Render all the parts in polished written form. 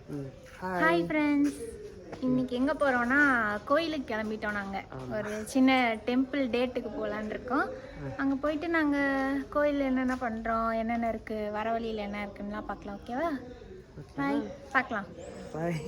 Hi friends, இன்னைக்கு எங்கே போகிறோன்னா கோயிலுக்கு கிளம்பிட்டோம். நாங்கள் ஒரு சின்ன டெம்பிள் டேட்டுக்கு போகலான் இருக்கோம். அங்கே போயிட்டு நாங்கள் கோயிலில் என்னென்ன பண்ணுறோம், என்னென்ன இருக்குது, வர வழியில் என்ன இருக்குன்னுலாம் பார்க்கலாம். ஓகேவா? பாய், பார்க்கலாம். பாய்.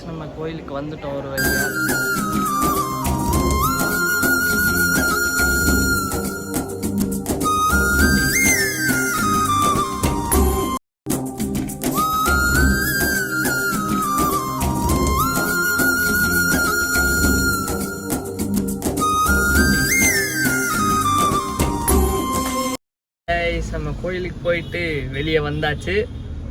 நம்ம கோயிலுக்கு வந்துட்டோம் ஒரு வழியா. நம்ம கோயிலுக்கு போயிட்டு வெளியே வந்தாச்சு.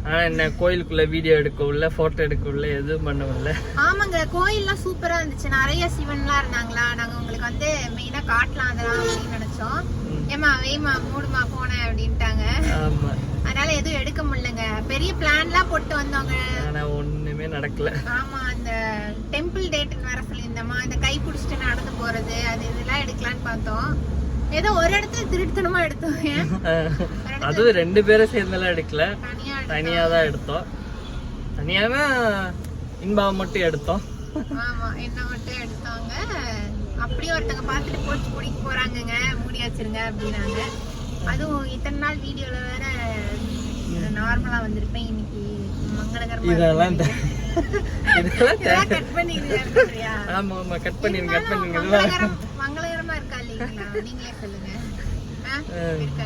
ஆனா என்ன கோயிலுக்குள்ள வீடியோ எடுக்க உள்ள, போட்டோ எடுக்க உள்ள, எதுவும் பண்ண உள்ள. ஆமாங்க, கோயில்லாம் சூப்பரா இருந்துச்சு. நிறைய சிவன்லாம் இருந்தாங்களா. நாங்க உங்களுக்கு வந்து மெயினா காட்டலாம் அதெல்லாம் அப்படின்னு நினைச்சோம். ஏமா வேமா மூடுமா போன அப்படின்ட்டாங்க. ஆமா, அதனால எதுவும் எடுக்க முடியலங்க. பெரிய பிளான்லாம் போட்டு வந்தோங்க, ஆனா ஒண்ணுமே நடக்கல. ஆமா, அந்த டெம்பிள் டேட்னு வேற சொல்லியிருந்தோமா, இந்த கை பிடிச்சிட்டு நடந்து போறது அது இதெல்லாம் எடுக்கலான்னு பார்த்தோம். ஏதோ ஒரு இடத்துல திருட்டுத்தனமா எடுத்தோம். அதுவும் 2 பேரும் சேர்ந்தெல்லாம் எடுக்கல, தனியா தான் எடுத்தோம். தனியானா இன்பாவம் மட்டும் எடுத்தோம். ஆமா, என்ன மட்டும் எடுத்தாங்க. அப்படியே ஒருத்தங்க பார்த்துட்டு போச்சு பிடிக்க போறாங்கங்க, மூடி வச்சிருங்க அப்படின்னாங்க. அதுவும் இத்தனை நாள் வீடியோல வேற நார்மலா வந்திருப்பேன். இன்னைக்கு மங்களகரமா இதெல்லாம் கட் பண்ணிடுறியா? ஆமா ஆமா, கட் பண்ணிருங்க, கட் பண்ணிருங்க. மங்களகரமா இருக்கா இல்லைங்களா? நீங்களே சொல்லுங்க.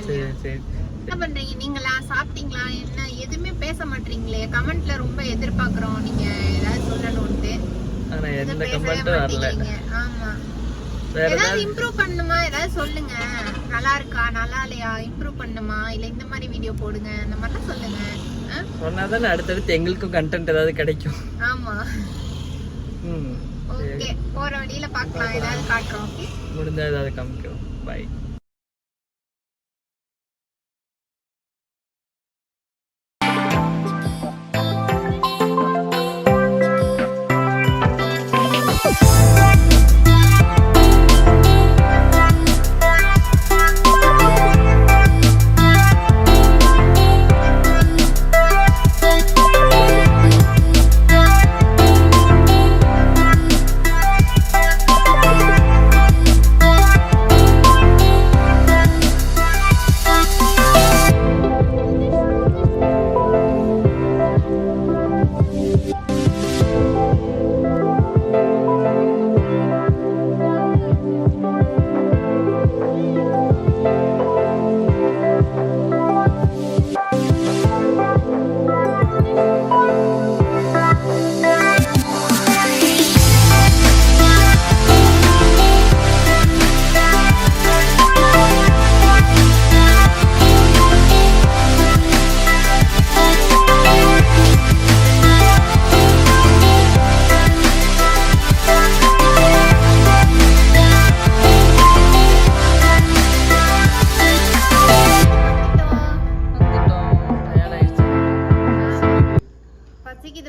சரி சரி, என்ன பண்றீங்க? நீங்களா சாப்பிட்டீங்களா? என்ன எதுவுமே பேச மாட்டீங்களே? கமெண்ட்ல ரொம்ப எதிர்பார்க்கறோம் நீங்க ஏதாவது சொல்லணும்னு. ஆனா எந்த கமெண்ட்டும் வரல. ஆமா, ஏதாவது இம்ப்ரூவ் பண்ணுமா? ஏதாவது சொல்லுங்க. நல்லா இருக்கா, நல்லா இல்லையா, இம்ப்ரூவ் பண்ணுமா, இல்ல இந்த மாதிரி வீடியோ போடுங்க, அந்த மாதிரிலாம் சொல்லுங்க. சொன்னாதானே அடுத்தடுத்து எங்களுக்கும் கண்டென்ட் ஏதாவது கிடைக்கும். ஆமா, ஓகே, போற வழியில பார்க்கலாம், ஏதாவது காட்டுறோம். ஓகே, முடிஞ்சா ஏதாவது காமிக்கிறோம். பை.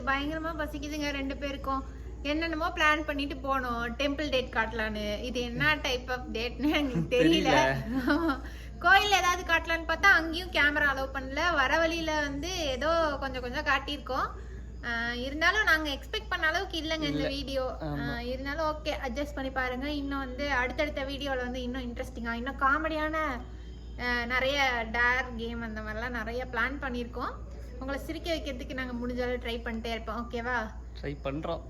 பயங்கரமா பசிக்குதுங்க 2 பேருக்கும். என்னென்னமோ பிளான் பண்ணிட்டு போனோம் டெம்பிள் டேட் காட்டலான்னு. இது என்ன டைப் ஆஃப் டேட்னு எனக்கு தெரியல. கோயில் ஏதாவது காட்டலான்னு பார்த்தா அங்கேயும் கேமரா அலோவ் பண்ணல. வர வழியில வந்து ஏதோ கொஞ்சம் கொஞ்சம் காட்டியிருக்கோம். இருந்தாலும் நாங்க எக்ஸ்பெக்ட் பண்ண அளவுக்கு இல்லைங்க இந்த வீடியோ. இருந்தாலும் ஓகே, அட்ஜஸ்ட் பண்ணி பாருங்க. இன்னும் வந்து அடுத்தடுத்த வீடியோல வந்து இன்னும் இன்ட்ரெஸ்டிங்கா, இன்னும் காமெடியான நிறைய டேர் கேம் அந்த மாதிரிலாம் நிறைய பிளான் பண்ணியிருக்கோம். உங்களை சிரிக்க வைக்கிறதுக்கு நாங்கள் முடிஞ்ச அளவு ட்ரை பண்ணிட்டே இருப்போம். ஓகேவா? ட்ரை பண்ணுறோம்.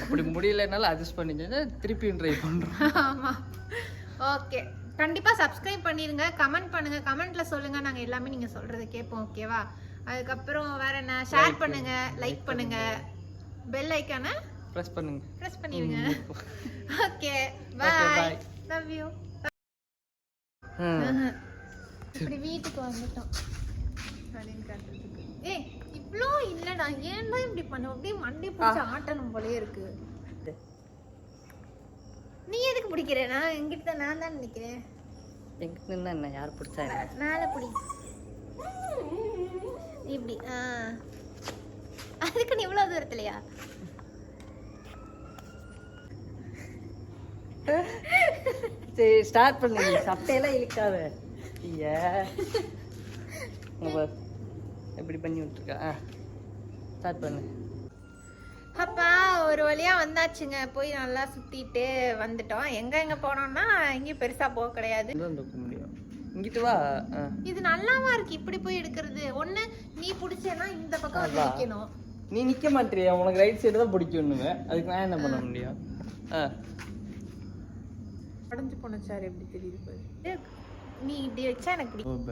அப்படி முடியலனாலும் அட்ஜஸ்ட் பண்ணிட்டு திருப்பியும் ட்ரை பண்ணுறோம். ஆமாம், ஓகே. கண்டிப்பாக சப்ஸ்கிரைப் பண்ணிடுங்க, கமெண்ட் பண்ணுங்க, கமெண்ட்ல சொல்லுங்க, நாங்கள் எல்லாமே நீங்கள் சொல்றதை கேட்போம். ஓகேவா? அதுக்கப்புறம் வேற என்ன, ஷேர் பண்ணுங்க, லைக் பண்ணுங்க, பெல் ஐக்கானை பிரஸ் பண்ணிடுங்க. Okay, bye, love you. இப்படி வீட்டுக்கு வந்துட்டோம் அப்படின்னு காட்டுறதுக்கு. ஏய் இவ்வளோ இல்லடா, ஏன்டா இப்படி பண்ண? அப்படியே மண்டே பிடிச்சி ஆட்டணும் போலயே இருக்கு. நீ எதுக்கு பிடிக்கிறேனா? என்கிட்ட நான் தான் நினைக்கிறேன். எங்கிட்ட என்ன யார் பிடிச்சா மேலே பிடி. இப்படி அதுக்கு நீ இவ்வளோ தூரத்துலையா? சரி ஸ்டார்ட் பண்ணுங்க. சட்டையெல்லாம் இழுக்காத. ஐயா எப்படி பண்ணி விட்டுருக்கா? ஸ்டார்ட் பண்ணு. அப்பா ஒரு வழியா வந்தாச்சுங்க. போய் நல்லா சுத்திட்டு வந்துட்டோம். எங்க போனோம்னா எங்கேயும் பெருசா போக கிடையாது. தூக்க முடியும். இங்கிட்டு வா. இது நல்லாவா இருக்கு இப்படி போய் எடுக்கிறது? ஒண்ணு நீ பிடிச்சேன்னா இந்த பக்கம் வந்து நிக்கணும். நீ நிக்க மாட்டியா? உனக்கு ரைட் சைடு தான் பிடிக்கணுமே. அதுக்கு நான் என்ன பண்ண முடியும்? அடைஞ்சு போன சார் எப்படி தெரியுது பாரு. நீ இப்படி வச்சா எனக்கு பிடிக்கும்.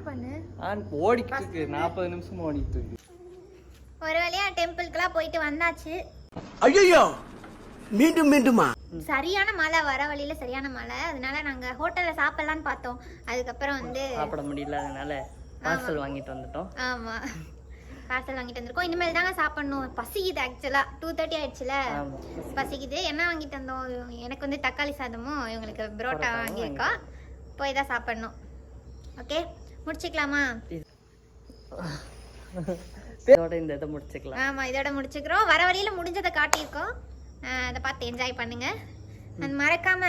பண்ணு. ஓடிட்டு இருக்கு. 40 நிமிஷம் ஓடிட்டு இருக்கு. ஒரு வழியா டெம்பிள்க்குலாம் போயிட்டு வந்தாச்சு. ஐயோ மீண்டும் மீண்டுமா? சரியான மழை, வர வழியில சரியான மழை. அதனால நாங்க ஹோட்டல்ல சாப்பிடலான்னு பார்த்தோம். அதுக்கப்புறம் வந்து சாப்பிட முடியல, அதனால பார்சல் வாங்கிட்டு வந்துட்டோம். ஆமா பார்சல் வாங்கிட்டு வந்திருக்கோம். இனிமேல் தாங்க சாப்பிடணும். பசிக்குது. ஆக்சுவலா 2:30 ஆயிடுச்சுல, பசிக்குது. என்ன வாங்கிட்டு வந்தோம்? எனக்கு வந்து தக்காளி சாதமும் இவங்களுக்கு புரோட்டா வாங்கியிருக்கோம். போய் தான் சாப்பிடணும். ஓகே முடிச்சுக்கலாமா? இதோட இந்த இதை முடிச்சுக்கலாம். ஆமா இதோட முடிச்சுக்கிறோம். வர வழியில முடிஞ்சதை காட்டியிருக்கோம். அதை பார்த்து என்ஜாய் பண்ணுங்க. அது மறக்காம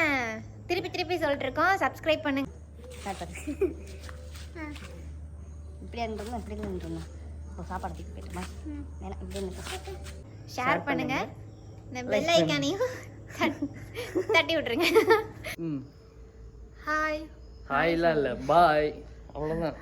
திருப்பி திருப்பி சொல்லிட்டு இருக்கோம், சப்ஸ்கிரைப் பண்ணுங்க. இப்படியே இருந்தோம், இப்படி இருந்தோம். சாப்பாடு தூக்கி போயிட்டோமா? இப்படி ஷேர் பண்ணுங்க. இந்த பெல் ஐக்கானையும் தட்டி விட்டுருங்க. ஹாய். ஹாய்லாம் இல்லை, பாய். அவ்வளோதான்.